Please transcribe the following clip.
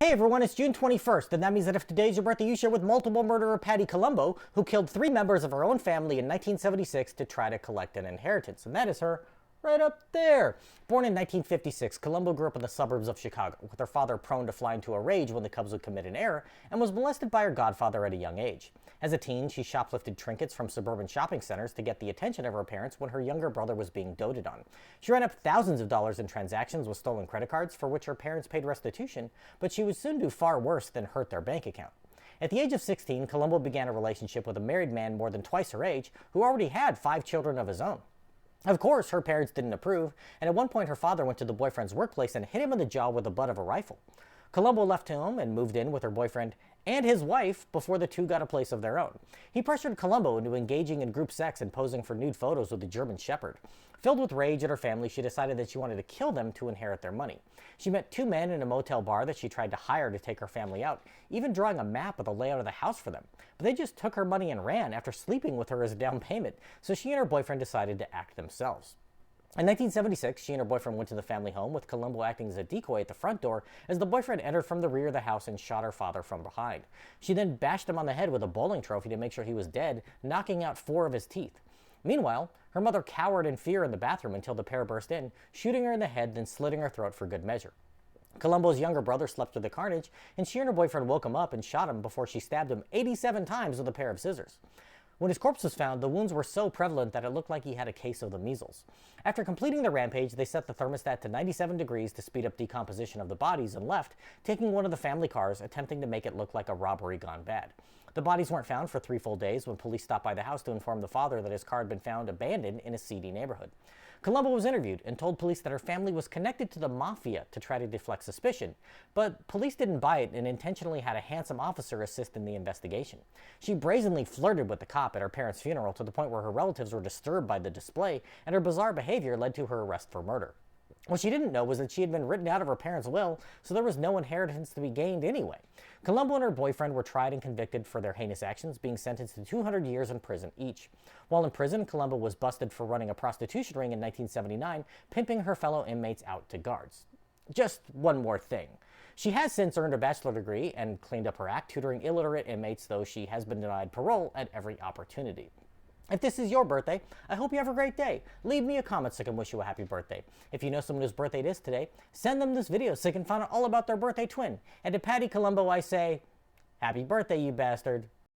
Hey everyone, it's June 21st, and that means that if today's your birthday, you share with multiple murderer Patty Columbo, who killed 3 members of her own family in 1976 to try to collect an inheritance. And that is her right up there. Born in 1956, Columbo grew up in the suburbs of Chicago, with her father prone to fly into a rage when the Cubs would commit an error, and was molested by her godfather at a young age. As a teen, she shoplifted trinkets from suburban shopping centers to get the attention of her parents when her younger brother was being doted on. She ran up thousands of dollars in transactions with stolen credit cards, for which her parents paid restitution, but she would soon do far worse than hurt their bank account. At the age of 16, Columbo began a relationship with a married man more than twice her age, who already had 5 children of his own. Of course, her parents didn't approve, and at one point her father went to the boyfriend's workplace and hit him in the jaw with the butt of a rifle. Columbo left home and moved in with her boyfriend and his wife before the two got a place of their own. He pressured Columbo into engaging in group sex and posing for nude photos with a German Shepherd. Filled with rage at her family, she decided that she wanted to kill them to inherit their money. She met 2 men in a motel bar that she tried to hire to take her family out, even drawing a map of the layout of the house for them. But they just took her money and ran after sleeping with her as a down payment, so she and her boyfriend decided to act themselves. In 1976, she and her boyfriend went to the family home, with Columbo acting as a decoy at the front door as the boyfriend entered from the rear of the house and shot her father from behind. She then bashed him on the head with a bowling trophy to make sure he was dead, knocking out 4 of his teeth. Meanwhile, her mother cowered in fear in the bathroom until the pair burst in, shooting her in the head, then slitting her throat for good measure. Columbo's younger brother slept through the carnage, and she and her boyfriend woke him up and shot him before she stabbed him 87 times with a pair of scissors. When his corpse was found, the wounds were so prevalent that it looked like he had a case of the measles. After completing the rampage, they set the thermostat to 97 degrees to speed up decomposition of the bodies and left, taking one of the family cars, attempting to make it look like a robbery gone bad. The bodies weren't found for 3 full days when police stopped by the house to inform the father that his car had been found abandoned in a seedy neighborhood. Columbo was interviewed and told police that her family was connected to the mafia to try to deflect suspicion, but police didn't buy it and intentionally had a handsome officer assist in the investigation. She brazenly flirted with the cop at her parents' funeral to the point where her relatives were disturbed by the display, and her bizarre behavior led to her arrest for murder. What she didn't know was that she had been written out of her parents' will, so there was no inheritance to be gained anyway. Columbo and her boyfriend were tried and convicted for their heinous actions, being sentenced to 200 years in prison each. While in prison, Columbo was busted for running a prostitution ring in 1979, pimping her fellow inmates out to guards. Just one more thing. She has since earned a bachelor's degree and cleaned up her act, tutoring illiterate inmates, though she has been denied parole at every opportunity. If this is your birthday, I hope you have a great day. Leave me a comment so I can wish you a happy birthday. If you know someone whose birthday it is today, send them this video so they can find out all about their birthday twin. And to Patty Columbo, I say, happy birthday, you bastard.